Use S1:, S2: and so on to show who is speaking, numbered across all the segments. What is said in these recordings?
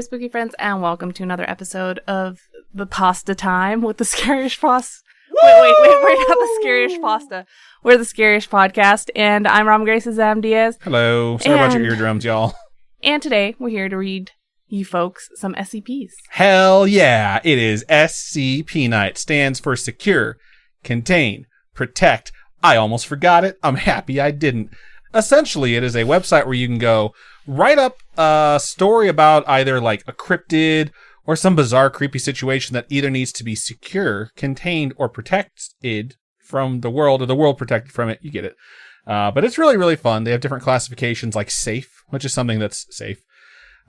S1: spooky friends, and welcome to another episode of the Pastatime with the Scariest Pasta. Wait, we're not the Scariest Pasta. We're the Scariest Podcast, and I'm Rom Grace's Adam Diaz.
S2: Hello. Sorry about your eardrums, y'all.
S1: And today, we're here to read you folks some SCPs.
S2: Hell yeah. It is SCP night. Stands for Secure, Contain, Protect. I almost forgot it. I'm happy I didn't. Essentially, it is a website where you can go write up a story about either like a cryptid or some bizarre, creepy situation that either needs to be secure, contained, or protected from the world, or the world protected from it. You get it. But it's really, really fun. They have different classifications like safe, which is something that's safe.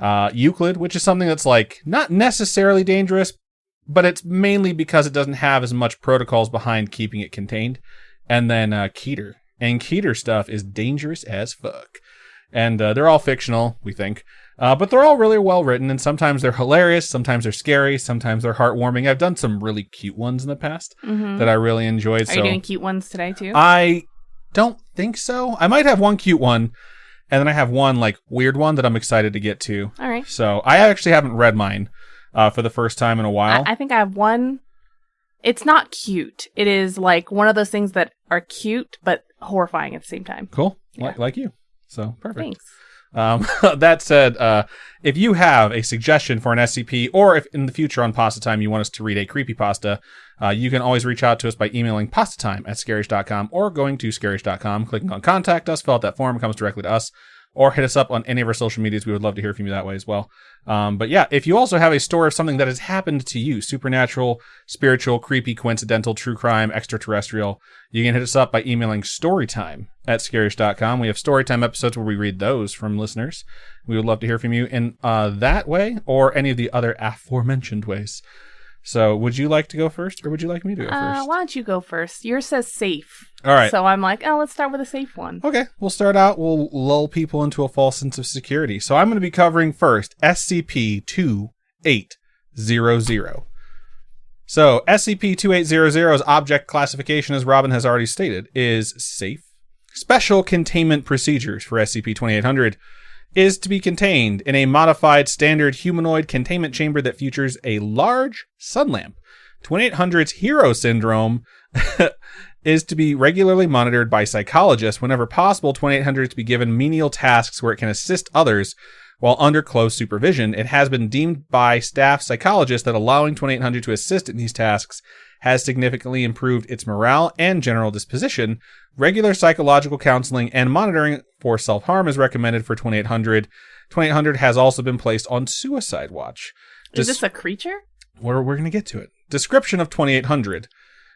S2: Euclid, which is something that's like not necessarily dangerous, but it's mainly because it doesn't have as much protocols behind keeping it contained. And then Keter. And Keter stuff is dangerous as fuck. And they're all fictional, we think. But they're all really well written, and sometimes they're hilarious, sometimes they're scary, sometimes they're heartwarming. I've done some really cute ones in the past that I really enjoyed.
S1: Are you doing cute ones today, too?
S2: I don't think so. I might have one cute one, and then I have one like weird one that I'm excited to get to.
S1: All right.
S2: So I actually haven't read mine for the first time in a while.
S1: I think I have one. It's not cute. It is like one of those things that are cute, but horrifying at the same time.
S2: Cool.
S1: Yeah.
S2: Like you. So, perfect.
S1: Thanks.
S2: That said, if you have a suggestion for an SCP, or if in the future on Pastatime you want us to read a creepypasta, you can always reach out to us by emailing pastatime@scarish.com or going to scarish.com, clicking on Contact Us, fill out that form, it comes directly to us, or hit us up on any of our social medias. We would love to hear from you that way as well. But yeah, if you also have a story of something that has happened to you, supernatural, spiritual, creepy, coincidental, true crime, extraterrestrial, you can hit us up by emailing storytime@scarish.com. We have storytime episodes where we read those from listeners. We would love to hear from you in that way or any of the other aforementioned ways. So would you like to go first, or would you like me to go first?
S1: Why don't you go first? Yours says safe.
S2: All right.
S1: So I'm like, let's start with a safe one.
S2: Okay, we'll start out. We'll lull people into a false sense of security. So I'm going to be covering first SCP-2800. So SCP-2800's object classification, as Robin has already stated, is safe. Special containment procedures for SCP-2800 is to be contained in a modified standard humanoid containment chamber that features a large sun lamp. 2800's hero syndrome is to be regularly monitored by psychologists. Whenever possible, 2800 is to be given menial tasks where it can assist others while under close supervision. It has been deemed by staff psychologists that allowing 2800 to assist in these tasks has significantly improved its morale and general disposition. Regular psychological counseling and monitoring for self-harm is recommended for 2800. 2800 has also been placed on suicide watch.
S1: Is this a creature?
S2: We're going to get to it. Description of 2800.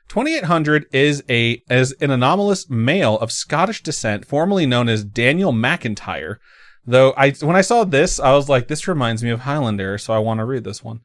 S2: 2800 is an anomalous male of Scottish descent, formerly known as Daniel McIntyre. Though when I saw this, I was like, this reminds me of Highlander, so I want to read this one.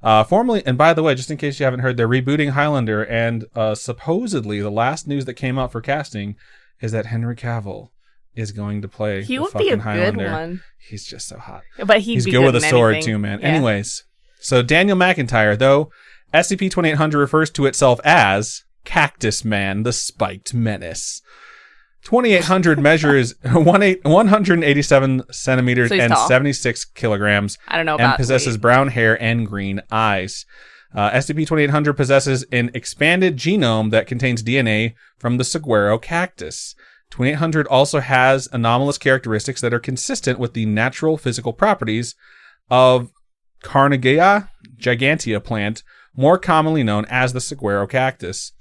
S2: Formerly, and by the way, just in case you haven't heard, they're rebooting Highlander, and supposedly the last news that came out for casting is that Henry Cavill is going to play
S1: he
S2: the
S1: would
S2: fucking
S1: be a
S2: Highlander.
S1: Good one.
S2: He's just so hot.
S1: But he's
S2: good with a sword too, man. Yeah. Anyways, so Daniel McIntyre, though, SCP-2800 refers to itself as Cactus Man, the Spiked Menace. 2800 measures 187 centimeters and
S1: tall.
S2: 76 kilograms.
S1: I don't know about
S2: and possesses brown hair and green eyes. SCP-2800 possesses an expanded genome that contains DNA from the saguaro cactus. 2800 also has anomalous characteristics that are consistent with the natural physical properties of Carnegie gigantea plant, more commonly known as the saguaro cactus.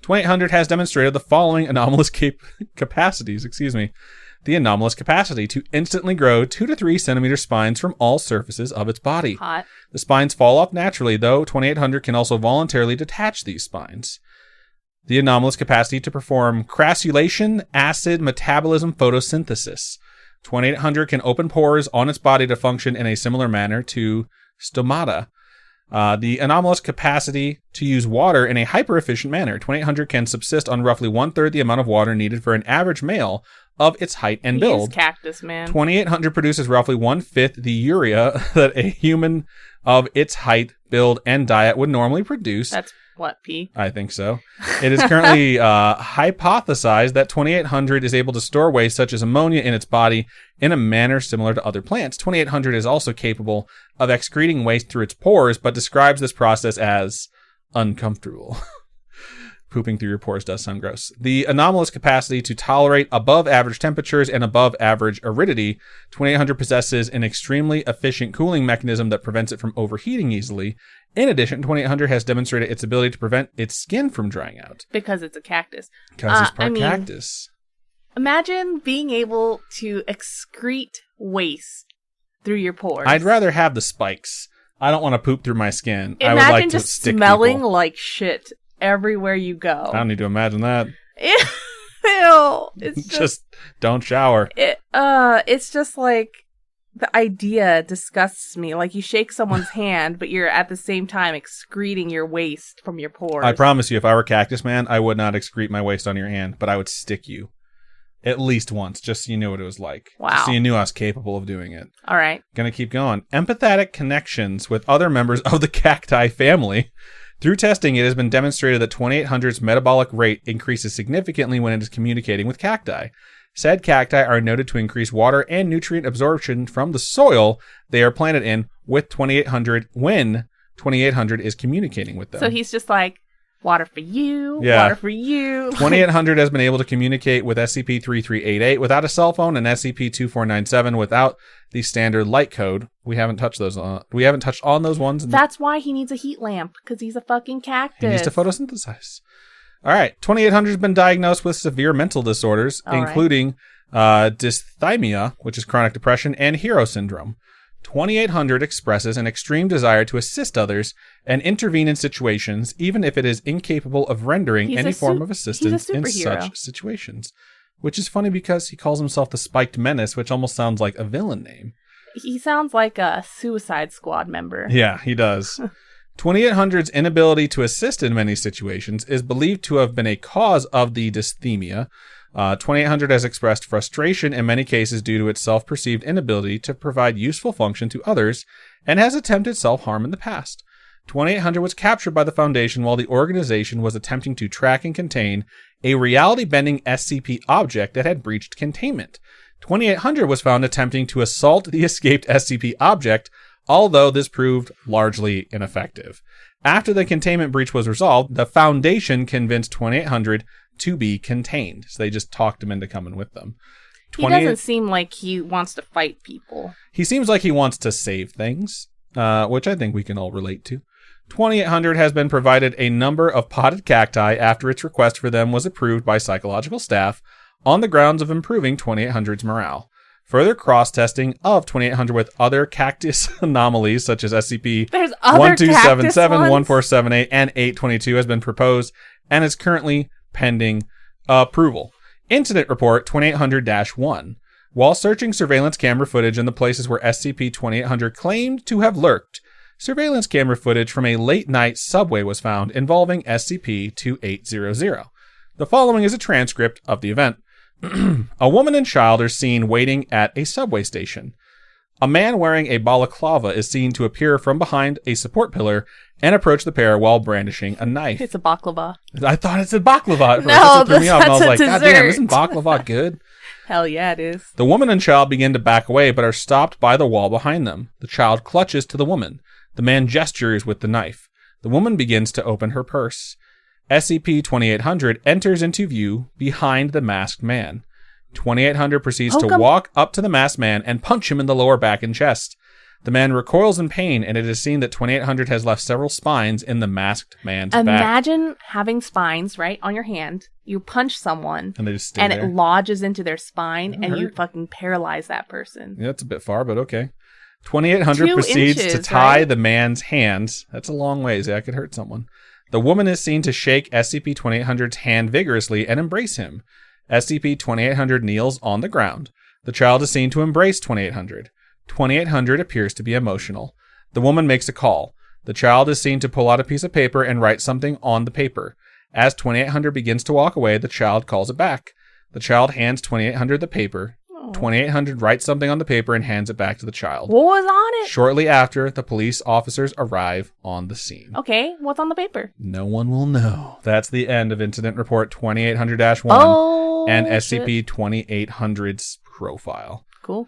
S2: 2800 has demonstrated the following anomalous capacities. The anomalous capacity to instantly grow 2 to 3 centimeter spines from all surfaces of its body.
S1: Hot.
S2: The spines fall off naturally, though 2800 can also voluntarily detach these spines. The anomalous capacity to perform crassulation, acid metabolism, photosynthesis. 2800 can open pores on its body to function in a similar manner to stomata. The anomalous capacity to use water in a hyper-efficient manner. 2800 can subsist on roughly 1/3 the amount of water needed for an average male of its height and build.
S1: He's Cactus Man.
S2: 2800 produces roughly 1/5 the urea that a human of its height, build, and diet would normally produce.
S1: That's What, pee?
S2: I think so. It is currently hypothesized that 2800 is able to store waste such as ammonia in its body in a manner similar to other plants. 2800 is also capable of excreting waste through its pores, but describes this process as uncomfortable. Pooping through your pores does sound gross. The anomalous capacity to tolerate above average temperatures and above average aridity, 2800 possesses an extremely efficient cooling mechanism that prevents it from overheating easily. In addition, 2800 has demonstrated its ability to prevent its skin from drying out.
S1: Because it's a cactus.
S2: Because it's part cactus.
S1: Imagine being able to excrete waste through your pores.
S2: I'd rather have the spikes. I don't want to poop through my skin.
S1: Imagine
S2: I would like
S1: just
S2: to stick
S1: smelling
S2: people.
S1: like shit everywhere you go.
S2: I don't need to imagine that.
S1: Ew. It's
S2: just don't shower.
S1: It's just like the idea disgusts me. Like you shake someone's hand, but you're at the same time excreting your waste from your pores.
S2: I promise you, if I were Cactus Man, I would not excrete my waste on your hand, but I would stick you. At least once, just so you knew what it was like.
S1: Wow.
S2: Just so you knew I was capable of doing it.
S1: All right.
S2: Gonna keep going. Empathetic connections with other members of the cacti family. Through testing, it has been demonstrated that 2800's metabolic rate increases significantly when it is communicating with cacti. Said cacti are noted to increase water and nutrient absorption from the soil they are planted in with 2800 when 2800 is communicating with them.
S1: So he's just like, water for you,
S2: yeah.
S1: Water for you.
S2: 2800 has been able to communicate with SCP-3388 without a cell phone and SCP-2497 without the standard light code. We haven't touched those. We haven't touched on those ones.
S1: That's why he needs a heat lamp, because he's a fucking cactus.
S2: He needs to photosynthesize. All right. 2800 has been diagnosed with severe mental disorders, including dysthymia, which is chronic depression, and hero syndrome. 2800 expresses an extreme desire to assist others and intervene in situations, even if it is incapable of rendering any form of assistance in such situations. Which is funny because he calls himself the Spiked Menace, which almost sounds like a villain name.
S1: He sounds like a Suicide Squad member.
S2: Yeah, he does. 2800's inability to assist in many situations is believed to have been a cause of the dysthymia. 2800 has expressed frustration in many cases due to its self-perceived inability to provide useful function to others and has attempted self-harm in the past. 2800 was captured by the Foundation while the organization was attempting to track and contain a reality-bending SCP object that had breached containment. 2800 was found attempting to assault the escaped SCP object, although this proved largely ineffective. After the containment breach was resolved, the Foundation convinced 2800 to be contained. So they just talked him into coming with them.
S1: He doesn't seem like he wants to fight people.
S2: He seems like he wants to save things, which I think we can all relate to. 2800 has been provided a number of potted cacti after its request for them was approved by psychological staff on the grounds of improving 2800's morale. Further cross-testing of 2800 with other cactus anomalies such as SCP-1277, 1478, and 822 has been proposed and is currently pending approval. Incident Report 2800-1. While searching surveillance camera footage in the places where SCP-2800 claimed to have lurked, surveillance camera footage from a late-night subway was found involving SCP-2800. The following is a transcript of the event. A woman and child are seen waiting at a subway station. A man wearing a balaclava is seen to appear from behind a support pillar and approach the pair while brandishing a knife.
S1: It's a baklava.
S2: I thought it said baklava.
S1: No,
S2: threw me off, and I was like,
S1: dessert.
S2: God damn, isn't baklava good?
S1: Hell yeah, it is.
S2: The woman and child begin to back away, but are stopped by the wall behind them. The child clutches to the woman. The man gestures with the knife. The woman begins to open her purse. SCP-2800 enters into view behind the masked man. 2800 proceeds to walk up to the masked man and punch him in the lower back and chest. The man recoils in pain, and it is seen that 2800 has left several spines in the masked man's back.
S1: Imagine having spines, right, on your hand. You punch someone,
S2: and they just stay there.
S1: It lodges into their spine, and you fucking paralyze that person.
S2: Yeah, that's a bit far, but okay. 2800 proceeds to tie the man's hands. That's a long ways. Yeah, I could hurt someone. The woman is seen to shake SCP-2800's hand vigorously and embrace him. SCP-2800 kneels on the ground. The child is seen to embrace 2800. 2800 appears to be emotional. The woman makes a call. The child is seen to pull out a piece of paper and write something on the paper. As 2800 begins to walk away, the child calls it back. The child hands 2800 the paper. 2800 writes something on the paper and hands it back to the child.
S1: What was on it?
S2: Shortly after, the police officers arrive on the scene.
S1: Okay, what's on the paper?
S2: No one will know. That's the end of Incident Report 2800-1 and SCP-2800's profile.
S1: Cool.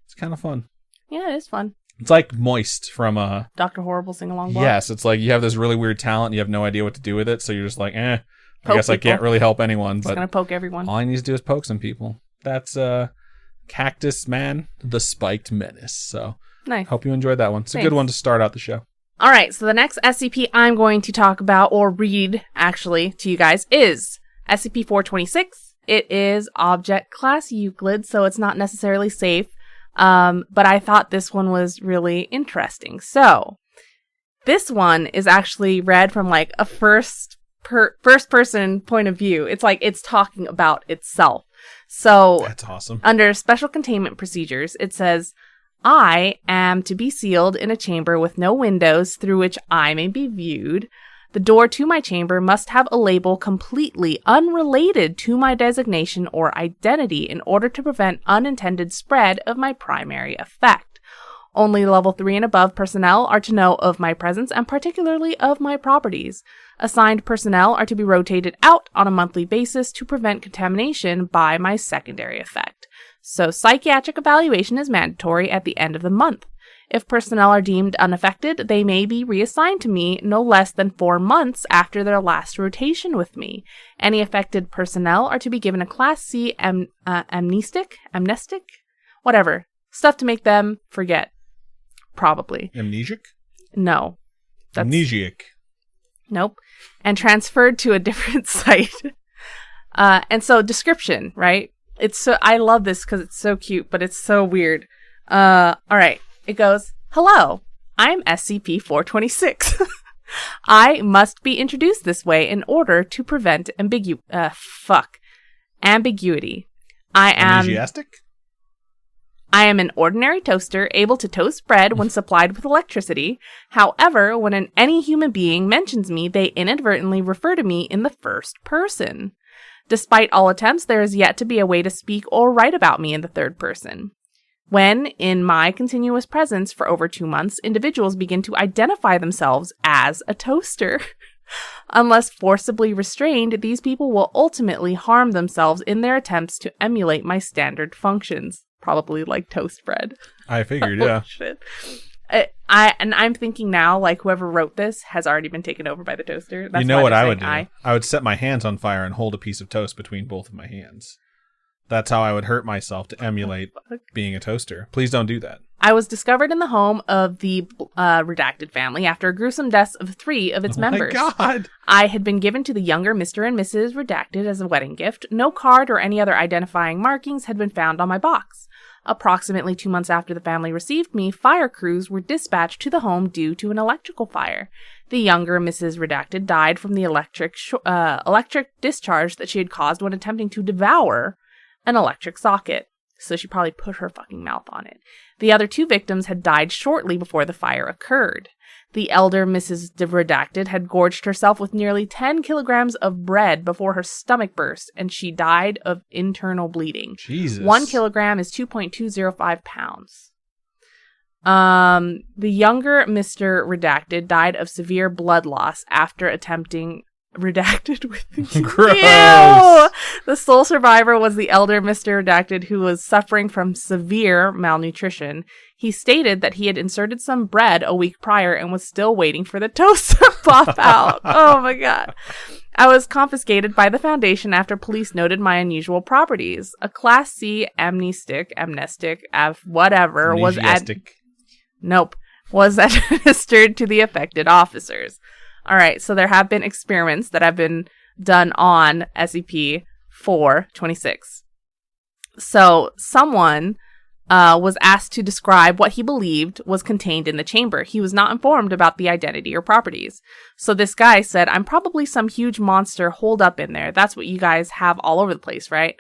S2: It's kind of fun.
S1: Yeah, it is fun.
S2: It's like Moist from
S1: Dr. Horrible sing-along book.
S2: Yes, it's like you have this really weird talent and you have no idea what to do with it, so you're just like, I guess
S1: people.
S2: I can't really help anyone.
S1: It's
S2: But
S1: going to poke everyone.
S2: all I need to do is poke some people. That's Cactus Man, the Spiked Menace. So
S1: Nice.
S2: hope you enjoyed that one. It's a
S1: Thanks.
S2: good one to start out the show.
S1: All right, so the next SCP I'm going to talk about, or read, actually, to you guys, is SCP-426. It is Object Class Euclid, so it's not necessarily safe. But I thought this one was really interesting. So, this one is actually read from like a first person point of view. It's like it's talking about itself. So,
S2: That's awesome.
S1: under Special Containment Procedures, it says, I am to be sealed in a chamber with no windows through which I may be viewed. The door to my chamber must have a label completely unrelated to my designation or identity in order to prevent unintended spread of my primary effect. Only level 3 and above personnel are to know of my presence and particularly of my properties. Assigned personnel are to be rotated out on a monthly basis to prevent contamination by my secondary effect. So psychiatric evaluation is mandatory at the end of the month. If personnel are deemed unaffected, they may be reassigned to me no less than 4 months after their last rotation with me. Any affected personnel are to be given a Class C amnestic? Whatever. Stuff to make them forget. Probably.
S2: Amnesic?
S1: No.
S2: Amnesiac.
S1: Nope. And transferred to a different site. And so description, right? I love this because it's so cute, but it's so weird. All right. It goes, hello, I'm SCP-426. I must be introduced this way in order to prevent ambiguity.
S2: Amnesiastic?
S1: I am an ordinary toaster able to toast bread when supplied with electricity. However, when any human being mentions me, they inadvertently refer to me in the first person. Despite all attempts, there is yet to be a way to speak or write about me in the third person. When, in my continuous presence for over 2 months, individuals begin to identify themselves as a toaster. Unless forcibly restrained, these people will ultimately harm themselves in their attempts to emulate my standard functions. Probably like toast bread.
S2: I figured, yeah.
S1: Oh, shit. I'm thinking now, like, whoever wrote this has already been taken over by the toaster. That's
S2: you know
S1: why
S2: what
S1: they're
S2: I
S1: saying
S2: would do? I would set my hands on fire and hold a piece of toast between both of my hands. That's how I would hurt myself to emulate being a toaster. Please don't do that.
S1: I was discovered in the home of the redacted family after a gruesome death of 3 of its members.
S2: Oh my God!
S1: I had been given to the younger Mr. and Mrs. Redacted as a wedding gift. No card or any other identifying markings had been found on my box. Approximately 2 months after the family received me, fire crews were dispatched to the home due to an electrical fire. The younger Mrs. Redacted died from the electric discharge that she had caused when attempting to devour an electric socket. So she probably put her fucking mouth on it. The other 2 victims had died shortly before the fire occurred. The elder Mrs. Redacted had gorged herself with nearly 10 kilograms of bread before her stomach burst, and she died of internal bleeding.
S2: Jesus.
S1: 1 kilogram is 2.205 pounds. The younger Mr. Redacted died of severe blood loss after attempting redacted with
S2: Gross.
S1: Ew! The sole survivor was the elder Mr. Redacted, who was suffering from severe malnutrition. He stated that he had inserted some bread a week prior and was still waiting for the toast to pop out. Oh my God. I was confiscated by the Foundation after police noted my unusual properties. A Class C amnestic, whatever, was administered to the affected officers. All right, so there have been experiments that have been done on SCP-426. So someone was asked to describe what he believed was contained in the chamber. He was not informed about the identity or properties. So this guy said, I'm probably some huge monster holed up in there. That's what you guys have all over the place, right?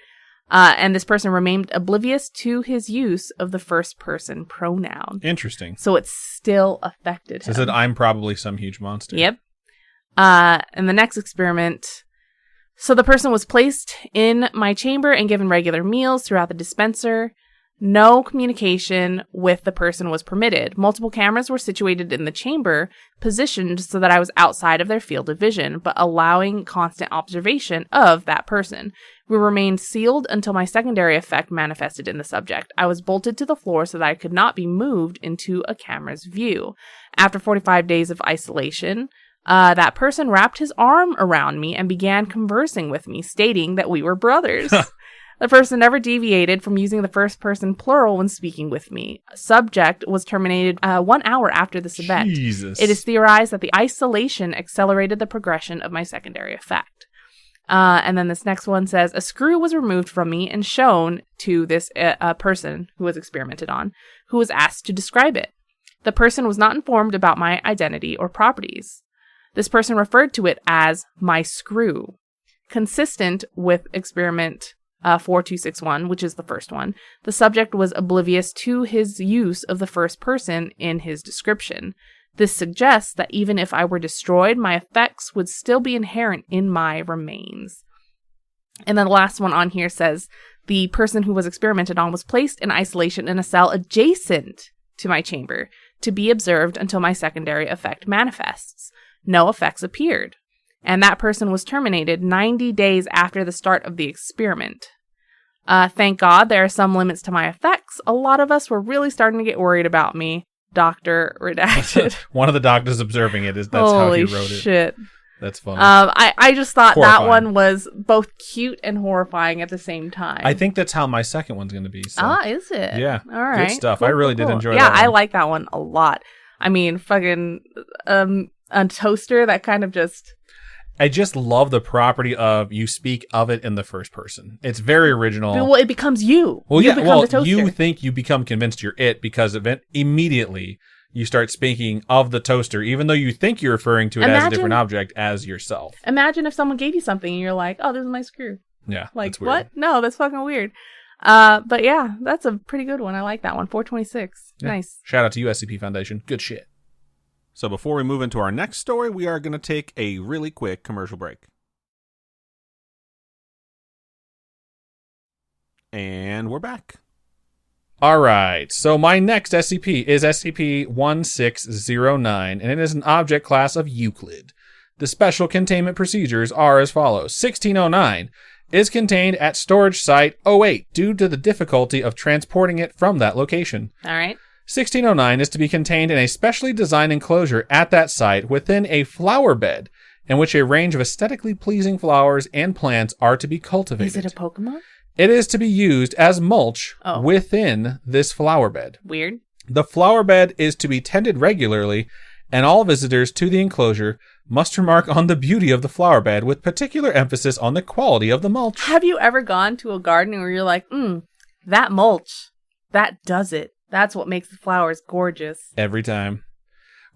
S1: And this person remained oblivious to his use of the first person pronoun.
S2: Interesting.
S1: So it still affected him.
S2: So it said, I'm probably some huge monster.
S1: Yep. And the next experiment. So the person was placed in my chamber and given regular meals throughout the dispenser. No communication with the person was permitted. Multiple cameras were situated in the chamber, positioned so that I was outside of their field of vision, but allowing constant observation of that person. We remained sealed until my secondary effect manifested in the subject. I was bolted to the floor so that I could not be moved into a camera's view. After 45 days of isolation, that person wrapped his arm around me and began conversing with me, stating that we were brothers. The person never deviated from using the first person plural when speaking with me. Subject was terminated 1 hour after this event.
S2: Jesus.
S1: It is theorized that the isolation accelerated the progression of my secondary effect. And then this next one says, a screw was removed from me and shown to this person who was experimented on, who was asked to describe it. The person was not informed about my identity or properties. This person referred to it as my screw. Consistent with experiment 4261, which is the first one, the subject was oblivious to his use of the first person in his description. This suggests that even if I were destroyed, my effects would still be inherent in my remains. And then the last one on here says, the person who was experimented on was placed in isolation in a cell adjacent to my chamber to be observed until my secondary effect manifests. No effects appeared. And that person was terminated 90 days after the start of the experiment. Thank God there are some limits to my effects. A lot of us were really starting to get worried about me. Dr. Redacted.
S2: One of the doctors observing it that's how he wrote it.
S1: Shit.
S2: That's funny.
S1: I just thought
S2: Horrifying.
S1: that one was both cute and horrifying at the same time.
S2: I think that's how my second one's going to be. So.
S1: Is it?
S2: Yeah.
S1: All right.
S2: Good stuff. I really did enjoy that.
S1: Yeah,
S2: one.
S1: I like that one a lot. I mean, fucking a toaster that kind of just...
S2: I just love the property of you speak of it in the first person. It's very original.
S1: Well, it becomes you.
S2: Well,
S1: you
S2: yeah.
S1: become
S2: Well,
S1: the toaster.
S2: you think you become convinced you're it because of it. Immediately, you start speaking of the toaster, even though you think you're referring to it as a different object as yourself.
S1: Imagine if someone gave you something and you're like, "Oh, this is my screw."
S2: Yeah,
S1: like
S2: that's weird.
S1: What? No, that's fucking weird. But yeah, that's a pretty good one. I like that one. 426.
S2: Yeah.
S1: Nice.
S2: Shout out to USCP Foundation. Good shit. So before we move into our next story, we are going to take a really quick commercial break. And we're back. All right, so my next SCP is SCP-1609, and it is an object class of Euclid. The special containment procedures are as follows. 1609 is contained at storage site 08 due to the difficulty of transporting it from that location.
S1: All right.
S2: 1609 is to be contained in a specially designed enclosure at that site within a flower bed in which a range of aesthetically pleasing flowers and plants are to be cultivated.
S1: Is it a Pokemon?
S2: It is to be used as mulch
S1: Oh.
S2: within this flower bed.
S1: Weird.
S2: The flower bed is to be tended regularly, and all visitors to the enclosure must remark on the beauty of the flower bed with particular emphasis on the quality of the mulch.
S1: Have you ever gone to a garden where you're like, that mulch, that does it. That's what makes the flowers gorgeous.
S2: Every time.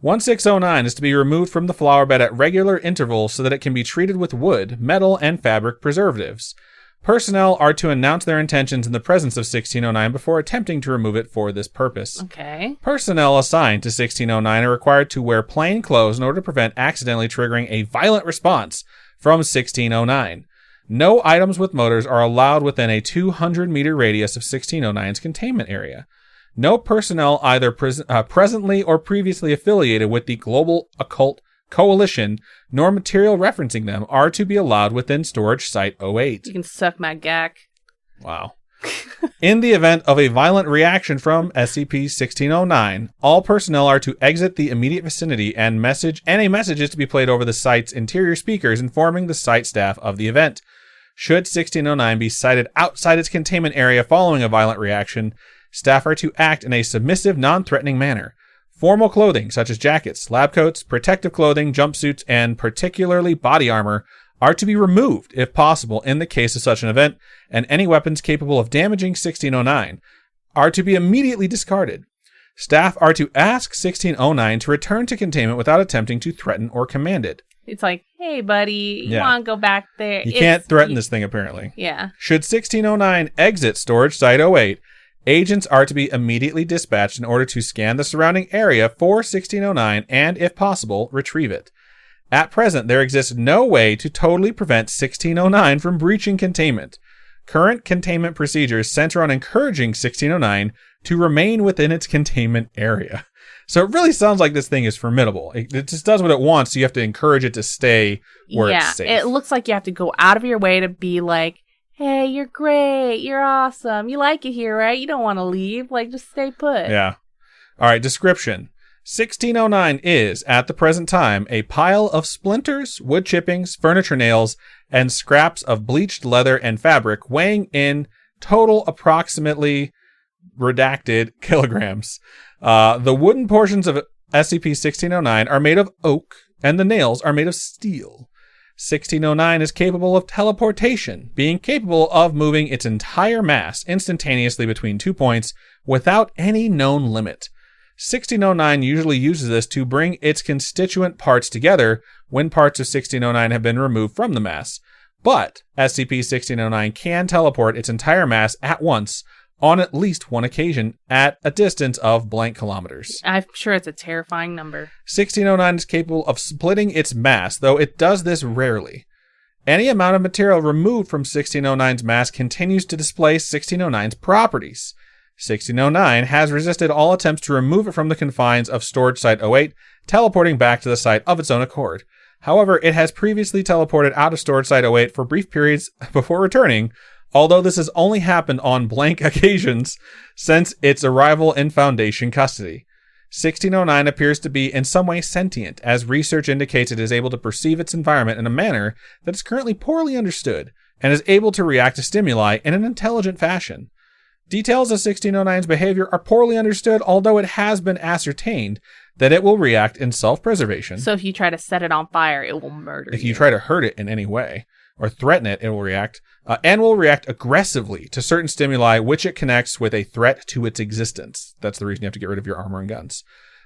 S2: 1609 is to be removed from the flower bed at regular intervals so that it can be treated with wood, metal, and fabric preservatives. Personnel are to announce their intentions in the presence of 1609 before attempting to remove it for this purpose.
S1: Okay.
S2: Personnel assigned to 1609 are required to wear plain clothes in order to prevent accidentally triggering a violent response from 1609. No items with motors are allowed within a 200-meter radius of 1609's containment area. No personnel either presently or previously affiliated with the Global Occult Coalition, nor material referencing them, are to be allowed within storage site 08.
S1: You can suck my gack.
S2: Wow. In the event of a violent reaction from SCP-1609, all personnel are to exit the immediate vicinity and a message is to be played over the site's interior speakers informing the site staff of the event. Should 1609 be sighted outside its containment area following a violent reaction, staff are to act in a submissive, non-threatening manner. Formal clothing, such as jackets, lab coats, protective clothing, jumpsuits, and particularly body armor, are to be removed, if possible, in the case of such an event, and any weapons capable of damaging 1609 are to be immediately discarded. Staff are to ask 1609 to return to containment without attempting to threaten or command it.
S1: It's like, hey, buddy, you
S2: Yeah.
S1: want to go back there?
S2: You can't threaten this thing, apparently.
S1: Yeah.
S2: Should 1609 exit storage site 08, agents are to be immediately dispatched in order to scan the surrounding area for 1609 and, if possible, retrieve it. At present, there exists no way to totally prevent 1609 from breaching containment. Current containment procedures center on encouraging 1609 to remain within its containment area. So it really sounds like this thing is formidable. It just does what it wants, so you have to encourage it to stay where it's safe.
S1: It looks like you have to go out of your way to be like, hey, you're great, you're awesome, you like it here, right? You don't want to leave, like, just stay put.
S2: Yeah. All right, description. 1609 is, at the present time, a pile of splinters, wood chippings, furniture nails, and scraps of bleached leather and fabric, weighing in total approximately redacted kilograms. The wooden portions of SCP-1609 are made of oak, and the nails are made of steel. 1609 is capable of teleportation, being capable of moving its entire mass instantaneously between 2 points without any known limit. 1609 usually uses this to bring its constituent parts together when parts of 1609 have been removed from the mass. But SCP-1609 can teleport its entire mass at once on at least one occasion at a distance of blank kilometers.
S1: I'm sure it's a terrifying number.
S2: 1609 is capable of splitting its mass, though it does this rarely. Any amount of material removed from 1609's mass continues to display 1609's properties. 1609 has resisted all attempts to remove it from the confines of Storage Site 08, teleporting back to the site of its own accord. However, it has previously teleported out of Storage Site 08 for brief periods before returning, although this has only happened on blank occasions since its arrival in Foundation custody. 1609 appears to be in some way sentient, as research indicates it is able to perceive its environment in a manner that is currently poorly understood, and is able to react to stimuli in an intelligent fashion. Details of 1609's behavior are poorly understood, although it has been ascertained that it will react in self-preservation.
S1: So if you try to set it on fire, it will murder you.
S2: If you try to hurt it in any way or threaten it, it will react, and will react aggressively to certain stimuli which it connects with a threat to its existence. That's the reason you have to get rid of your armor and guns.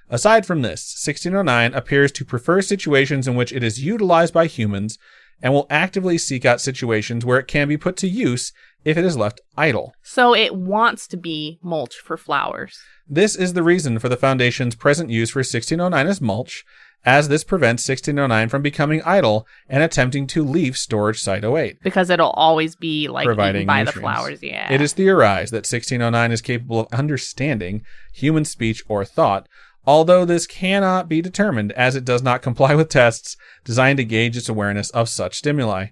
S2: Aside from this, 1609 appears to prefer situations in which it is utilized by humans and will actively seek out situations where it can be put to use if it is left idle.
S1: So it wants to be mulch for flowers.
S2: This is the reason for the Foundation's present use for 1609 as mulch, as this prevents 1609 from becoming idle and attempting to leave Storage Site 08.
S1: Because it'll always be like
S2: Providing
S1: eaten by
S2: nutrients.
S1: the flowers, yeah.
S2: It is theorized that 1609 is capable of understanding human speech or thought, although this cannot be determined as it does not comply with tests designed to gauge its awareness of such stimuli.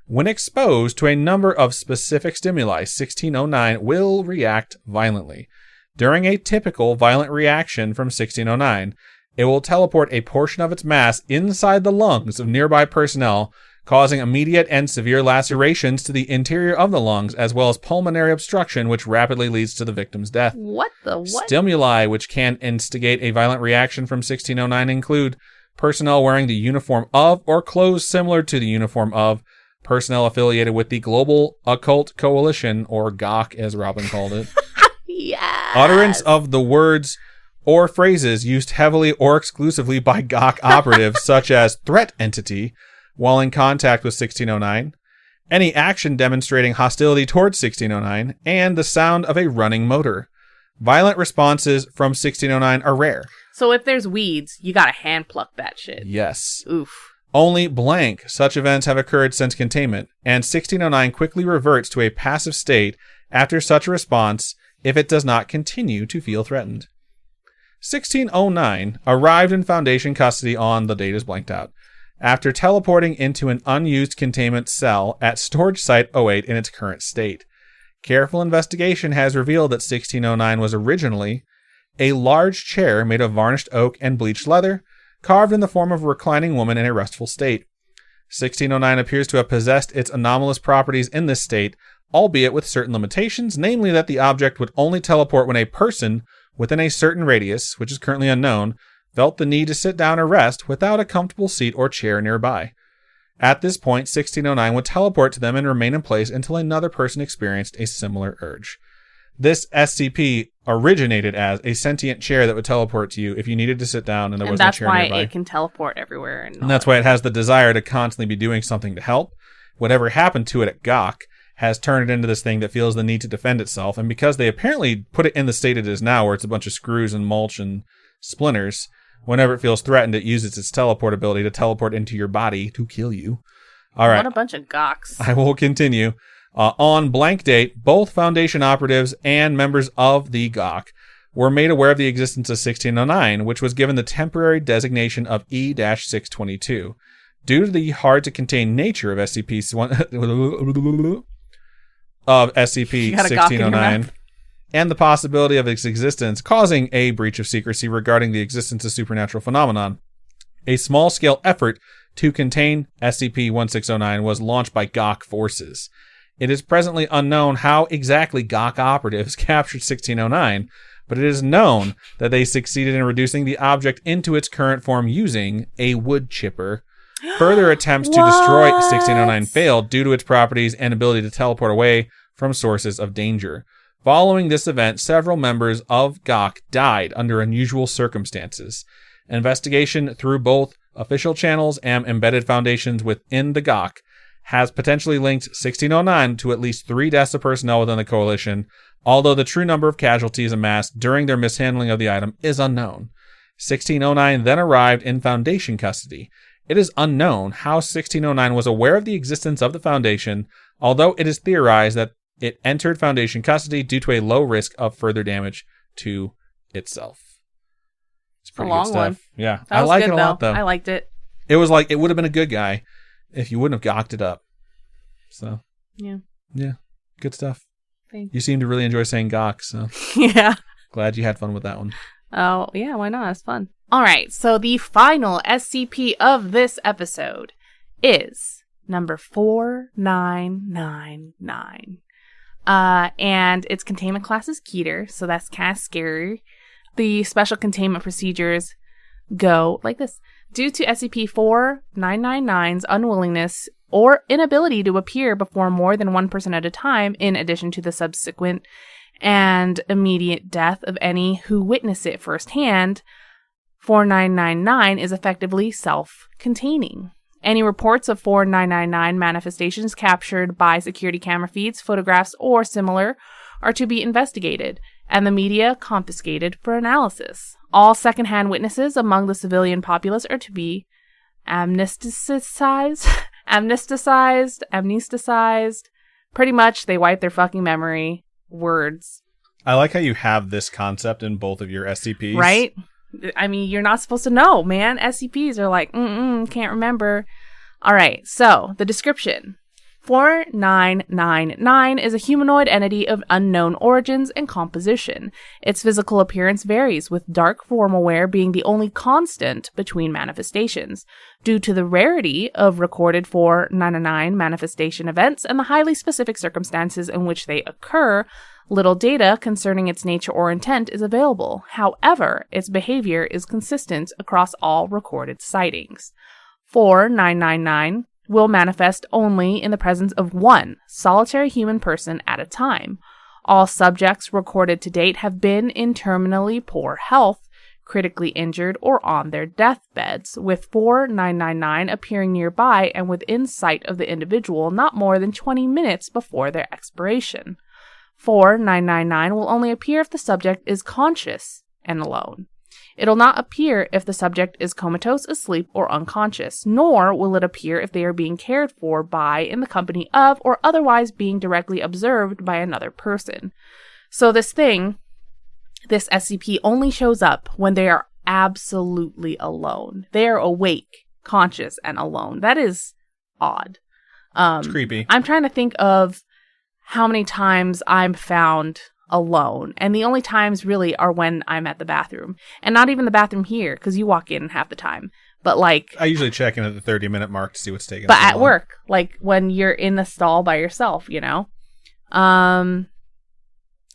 S2: When exposed to a number of specific stimuli, 1609 will react violently. During a typical violent reaction from 1609, it will teleport a portion of its mass inside the lungs of nearby personnel, causing immediate and severe lacerations to the interior of the lungs, as well as pulmonary obstruction, which rapidly leads to the victim's death.
S1: What?
S2: Stimuli which can instigate a violent reaction from 1609 include personnel wearing the uniform of or clothes similar to the uniform of personnel affiliated with the Global Occult Coalition, or GOC as Robin called it.
S1: Yes.
S2: Utterance of the words or phrases used heavily or exclusively by GOC operatives, such as threat entity, while in contact with 1609, any action demonstrating hostility towards 1609, and the sound of a running motor. Violent responses from 1609 are rare.
S1: So if there's weeds, you gotta hand pluck that shit.
S2: Yes.
S1: Oof.
S2: Only blank such events have occurred since containment, and 1609 quickly reverts to a passive state after such a response if it does not continue to feel threatened. 1609 arrived in Foundation custody on, the date is blanked out, after teleporting into an unused containment cell at Storage Site 08 in its current state. Careful investigation has revealed that 1609 was originally a large chair made of varnished oak and bleached leather, carved in the form of a reclining woman in a restful state. 1609 appears to have possessed its anomalous properties in this state, albeit with certain limitations, namely that the object would only teleport when a person within a certain radius, which is currently unknown, felt the need to sit down or rest without a comfortable seat or chair nearby. At this point, 1609 would teleport to them and remain in place until another person experienced a similar urge. This SCP originated as a sentient chair that would teleport to you if you needed to sit down and there was no chair nearby.
S1: And that's why it can teleport everywhere.
S2: And that's why it has the desire to constantly be doing something to help. Whatever happened to it at GOC has turned it into this thing that feels the need to defend itself. And because they apparently put it in the state it is now, where it's a bunch of screws and mulch and splinters, whenever it feels threatened, it uses its teleport ability to teleport into your body to kill you. All right.
S1: What a bunch of gawks.
S2: I will continue. On blank date, both Foundation operatives and members of the GOC were made aware of the existence of 1609, which was given the temporary designation of E-622. Due to the hard-to-contain nature of SCP-1609 and the possibility of its existence causing a breach of secrecy regarding the existence of supernatural phenomenon, a small-scale effort to contain SCP-1609 was launched by GOC forces. It is presently unknown how exactly GOC operatives captured 1609, but it is known that they succeeded in reducing the object into its current form using a wood chipper. Further attempts to destroy 1609 failed due to its properties and ability to teleport away from sources of danger. Following this event, several members of GOC died under unusual circumstances. Investigation through both official channels and embedded foundations within the GOC has potentially linked 1609 to at least 3 deaths of personnel within the Coalition, although the true number of casualties amassed during their mishandling of the item is unknown. 1609 then arrived in Foundation custody. It is unknown how 1609 was aware of the existence of the Foundation, although it is theorized that it entered Foundation custody due to a low risk of further damage to itself. It's pretty good stuff. One. Yeah, I like it a lot, though.
S1: I liked it.
S2: It was like, it would have been a good guy if you wouldn't have gawked it up. So, yeah, good stuff. Thanks. You seem to really enjoy saying gawk, so
S1: yeah.
S2: Glad you had fun with that one.
S1: Oh, yeah, why not? It's fun. All right, so the final SCP of this episode is number 4999. And its containment class is Keter, so that's kind of scary. The special containment procedures go like this. Due to SCP-4999's unwillingness or inability to appear before more than one person at a time, in addition to the subsequent and immediate death of any who witness it firsthand, 4999 is effectively self-containing. Any reports of 4999 manifestations captured by security camera feeds, photographs, or similar are to be investigated, and the media confiscated for analysis. All secondhand witnesses among the civilian populace are to be amnesticized. Pretty much, they wipe their fucking memory. Words.
S2: I like how you have this concept in both of your SCPs.
S1: Right? I mean, you're not supposed to know, man. SCPs are like, can't remember. All right, so the description. 4999 is a humanoid entity of unknown origins and composition. Its physical appearance varies, with dark formal wear being the only constant between manifestations. Due to the rarity of recorded 4999 manifestation events and the highly specific circumstances in which they occur, little data concerning its nature or intent is available. However, its behavior is consistent across all recorded sightings. 4999 will manifest only in the presence of one solitary human person at a time. All subjects recorded to date have been in terminally poor health, critically injured, or on their deathbeds, with 4999 appearing nearby and within sight of the individual not more than 20 minutes before their expiration. 4999 will only appear if the subject is conscious and alone. It will not appear if the subject is comatose, asleep, or unconscious, nor will it appear if they are being cared for by, in the company of, or otherwise being directly observed by another person. So this SCP only shows up when they are absolutely alone. They are awake, conscious, and alone. That is odd.
S2: It's creepy.
S1: I'm trying to think of how many times I'm found alone, and the only times really are when I'm at the bathroom, and not even the bathroom here, because you walk in half the time, but like
S2: I usually check in at the 30-minute mark to see what's taking
S1: but at work, like when you're in the stall by yourself, you know.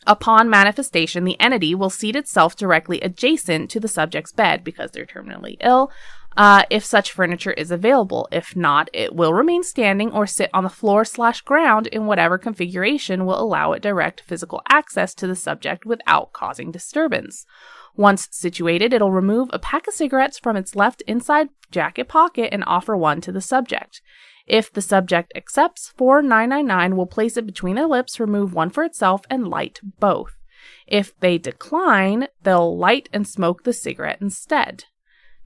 S1: Upon manifestation, the entity will seat itself directly adjacent to the subject's bed because they're terminally ill, if such furniture is available. If not, it will remain standing or sit on the floor/ground in whatever configuration will allow it direct physical access to the subject without causing disturbance. Once situated, it'll remove a pack of cigarettes from its left inside jacket pocket and offer one to the subject. If the subject accepts, 4999 will place it between their lips, remove one for itself, and light both. If they decline, they'll light and smoke the cigarette instead.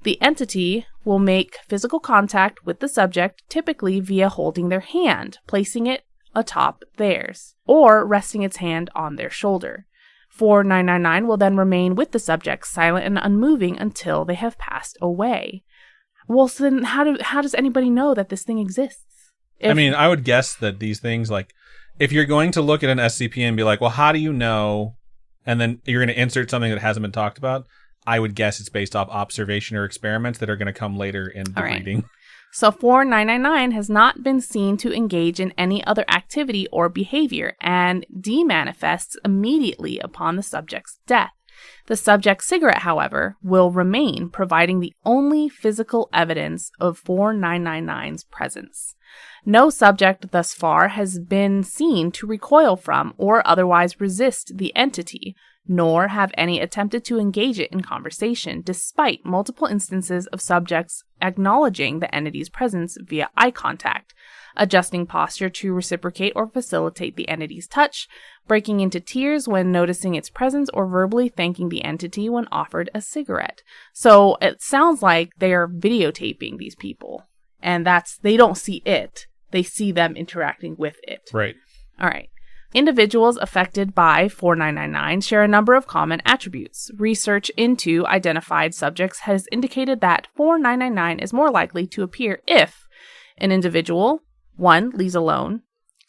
S1: The entity will make physical contact with the subject, typically via holding their hand, placing it atop theirs, or resting its hand on their shoulder. 4999 will then remain with the subject, silent and unmoving, until they have passed away. Well, so then how does anybody know that this thing exists?
S2: I mean, I would guess that these things, like, if you're going to look at an SCP and be like, well, how do you know? And then you're going to insert something that hasn't been talked about. I would guess it's based off observation or experiments that are going to come later in the reading.
S1: So 4999 has not been seen to engage in any other activity or behavior and demanifests immediately upon the subject's death. The subject's cigarette, however, will remain, providing the only physical evidence of 4999's presence. No subject thus far has been seen to recoil from or otherwise resist the entity, nor have any attempted to engage it in conversation, despite multiple instances of subjects acknowledging the entity's presence via eye contact, adjusting posture to reciprocate or facilitate the entity's touch, breaking into tears when noticing its presence, or verbally thanking the entity when offered a cigarette. So it sounds like they're videotaping these people, and they don't see it. They see them interacting with it.
S2: Right.
S1: All right. Individuals affected by 4999 share a number of common attributes. Research into identified subjects has indicated that 4999 is more likely to appear if an individual, one, leaves alone,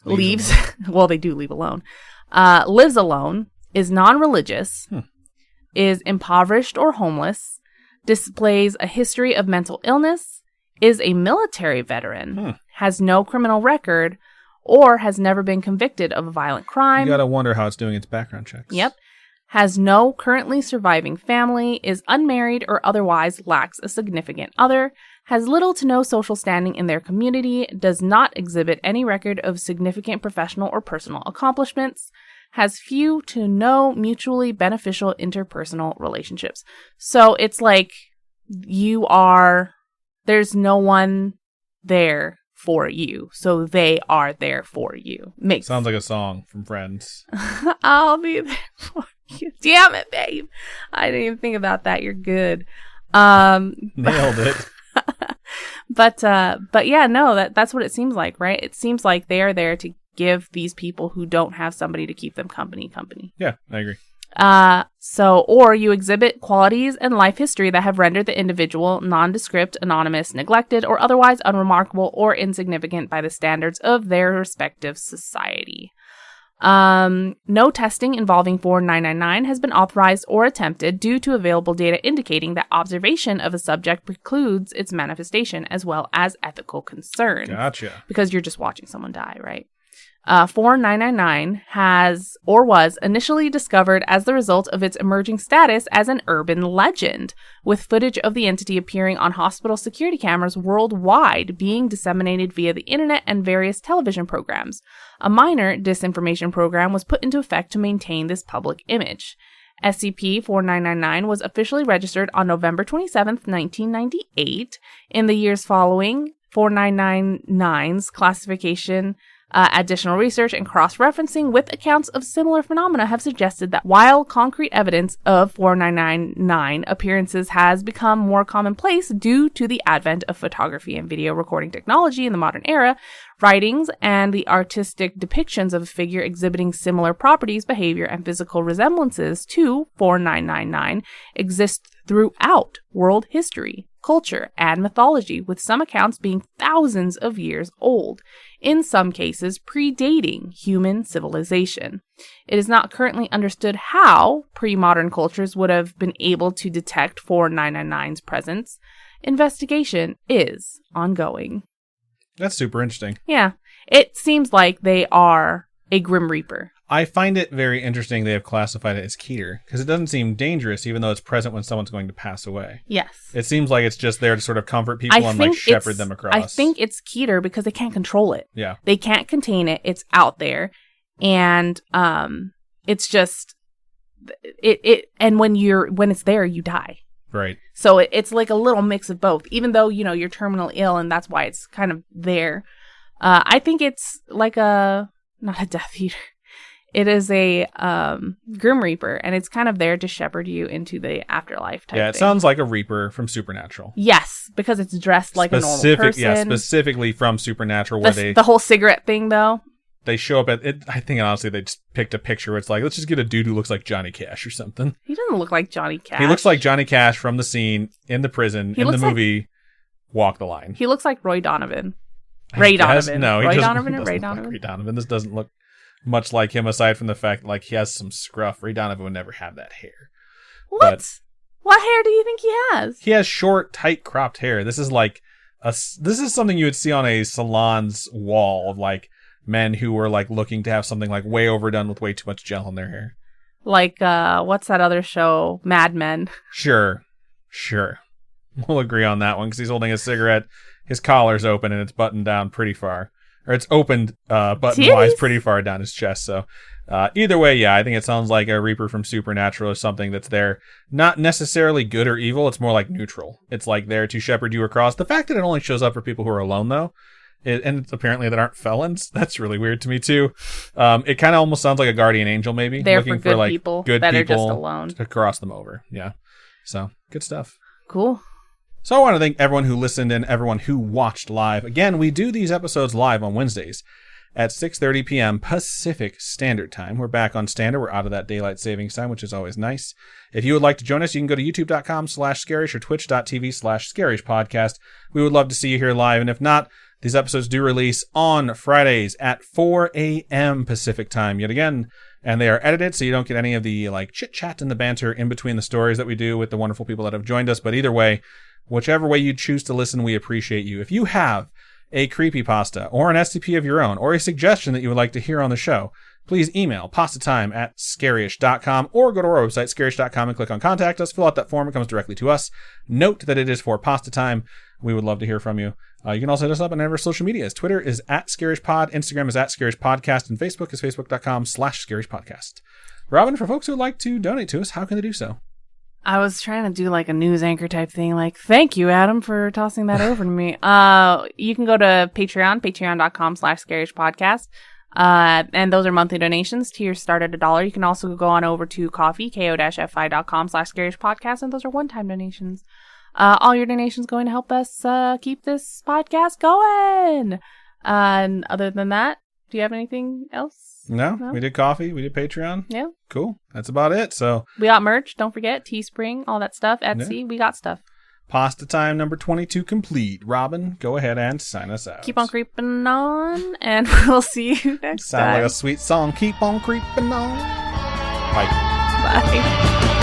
S1: well, they do leave alone, lives alone, is non-religious, is impoverished or homeless, displays a history of mental illness, is a military veteran, has no criminal record, or has never been convicted of a violent crime.
S2: You gotta wonder how it's doing its background checks.
S1: Yep. Has no currently surviving family, is unmarried or otherwise lacks a significant other, has little to no social standing in their community, does not exhibit any record of significant professional or personal accomplishments, has few to no mutually beneficial interpersonal relationships. So it's like there's no one there for you, so they are there for you.
S2: Sounds like a song from Friends.
S1: I'll be there for you. Damn it, babe. I didn't even think about that. You're good.
S2: Nailed it.
S1: But yeah, no, that's what it seems like, right? It seems like they are there to give these people who don't have somebody to keep them company.
S2: Yeah, I agree.
S1: Or you exhibit qualities and life history that have rendered the individual nondescript, anonymous, neglected, or otherwise unremarkable or insignificant by the standards of their respective society. No testing involving 4999 has been authorized or attempted due to available data indicating that observation of a subject precludes its manifestation as well as ethical concerns.
S2: Gotcha.
S1: Because you're just watching someone die, right? 4999 has or was initially discovered as the result of its emerging status as an urban legend, with footage of the entity appearing on hospital security cameras worldwide being disseminated via the internet and various television programs. A minor disinformation program was put into effect to maintain this public image. SCP-4999 was officially registered on November 27th, 1998. In the years following 4999's classification, additional research and cross-referencing with accounts of similar phenomena have suggested that while concrete evidence of 4999 appearances has become more commonplace due to the advent of photography and video recording technology in the modern era, writings and the artistic depictions of a figure exhibiting similar properties, behavior, and physical resemblances to 4999 exist throughout world history, culture, and mythology, with some accounts being thousands of years old, in some cases predating human civilization. It is not currently understood how pre-modern cultures would have been able to detect 4999's presence. Investigation is ongoing.
S2: That's super interesting.
S1: Yeah. It seems like they are a Grim Reaper.
S2: I find it very interesting they have classified it as Keter, because it doesn't seem dangerous, even though it's present when someone's going to pass away.
S1: Yes.
S2: It seems like it's just there to sort of comfort people and like shepherd them across.
S1: I think it's Keter because they can't control it.
S2: Yeah.
S1: They can't contain it. It's out there. And it's just and when it's there, you die.
S2: Right.
S1: So it's like a little mix of both, even though, you're terminally ill and that's why it's kind of there. I think it's like not a Death Eater. It is a Grim Reaper, and it's kind of there to shepherd you into the afterlife type
S2: Yeah, it
S1: thing.
S2: sounds like a Reaper from Supernatural.
S1: Yes, because it's dressed like a normal person.
S2: Yeah, specifically from Supernatural.
S1: The whole cigarette thing, though.
S2: they show up at it. I think honestly they just picked a picture where it's like, let's just get a dude who looks like Johnny Cash or something.
S1: He doesn't look like Johnny Cash.
S2: He looks like Johnny Cash from the scene in the prison in the movie Walk the Line.
S1: He looks like Roy Donovan. Ray Donovan.
S2: No,
S1: Roy
S2: he
S1: Donovan and
S2: doesn't
S1: Ray
S2: look
S1: Donovan.
S2: like Ray Donovan. This doesn't look much like him, aside from the fact like he has some scruff. Ray Donovan would never have that hair.
S1: What?
S2: But
S1: what hair do you think he has?
S2: he has short, tight, cropped hair. This is like this is something you would see on a salon's wall of like men who were like looking to have something like way overdone with way too much gel in their hair.
S1: Like, what's that other show? Mad Men.
S2: Sure. We'll agree on that one because he's holding a cigarette. His collar's open and it's buttoned down pretty far. Or it's opened button-wise pretty far down his chest. So either way, yeah, I think it sounds like a Reaper from Supernatural or something that's there. Not necessarily good or evil. It's more like neutral. It's like there to shepherd you across. The fact that it only shows up for people who are alone, though, and it's apparently that aren't felons, that's really weird to me, too. It kind of almost sounds like a guardian angel, maybe.
S1: They're
S2: looking
S1: for good
S2: like
S1: people
S2: good
S1: that
S2: people
S1: are just alone.
S2: to cross them over. Yeah. So, good stuff.
S1: Cool.
S2: So I want to thank everyone who listened and everyone who watched live. Again, we do these episodes live on Wednesdays at 6:30 p.m. Pacific Standard Time. We're back on standard. We're out of that daylight savings time, which is always nice. If you would like to join us, you can go to youtube.com/scarish or twitch.tv/scarish podcast. We would love to see you here live. And if not, these episodes do release on Fridays at 4 a.m. Pacific time yet again. And they are edited, so you don't get any of the like chit chat and the banter in between the stories that we do with the wonderful people that have joined us. But either way, whichever way you choose to listen, we appreciate you. If you have a creepypasta or an SCP of your own or a suggestion that you would like to hear on the show, please email pastatime@scarish.com or go to our website, scarish.com, and click on Contact Us. Fill out that form. It comes directly to us. Note that it is for Pastatime. We would love to hear from you. You can also hit us up on our social medias. Twitter is @ScarishPod, Instagram is @ScarishPodcast, and Facebook is facebook.com/ScarishPodcast. Robin, for folks who would like to donate to us, how can they do so?
S1: I was trying to do like a news anchor type thing. Like, thank you, Adam, for tossing that over to me. You can go to Patreon, patreon.com/ScarishPodcast. And those are monthly donations. Tiers start at $1. You can also go on over to Ko-fi, ko-fi.com/ScarishPodcast, and those are one-time donations. All your donations going to help us keep this podcast going. And other than that, do you have anything else?
S2: No, we did coffee. We did Patreon.
S1: Yeah.
S2: Cool. That's about it. So
S1: we got merch. Don't forget Teespring, all that stuff. Etsy. Yeah. We got stuff.
S2: Pastatime number 22 complete. Robin, go ahead and sign us out.
S1: Keep on creeping on, and we'll see you next time.
S2: Sound like a sweet song. Keep on creeping on. Bye.
S1: Bye.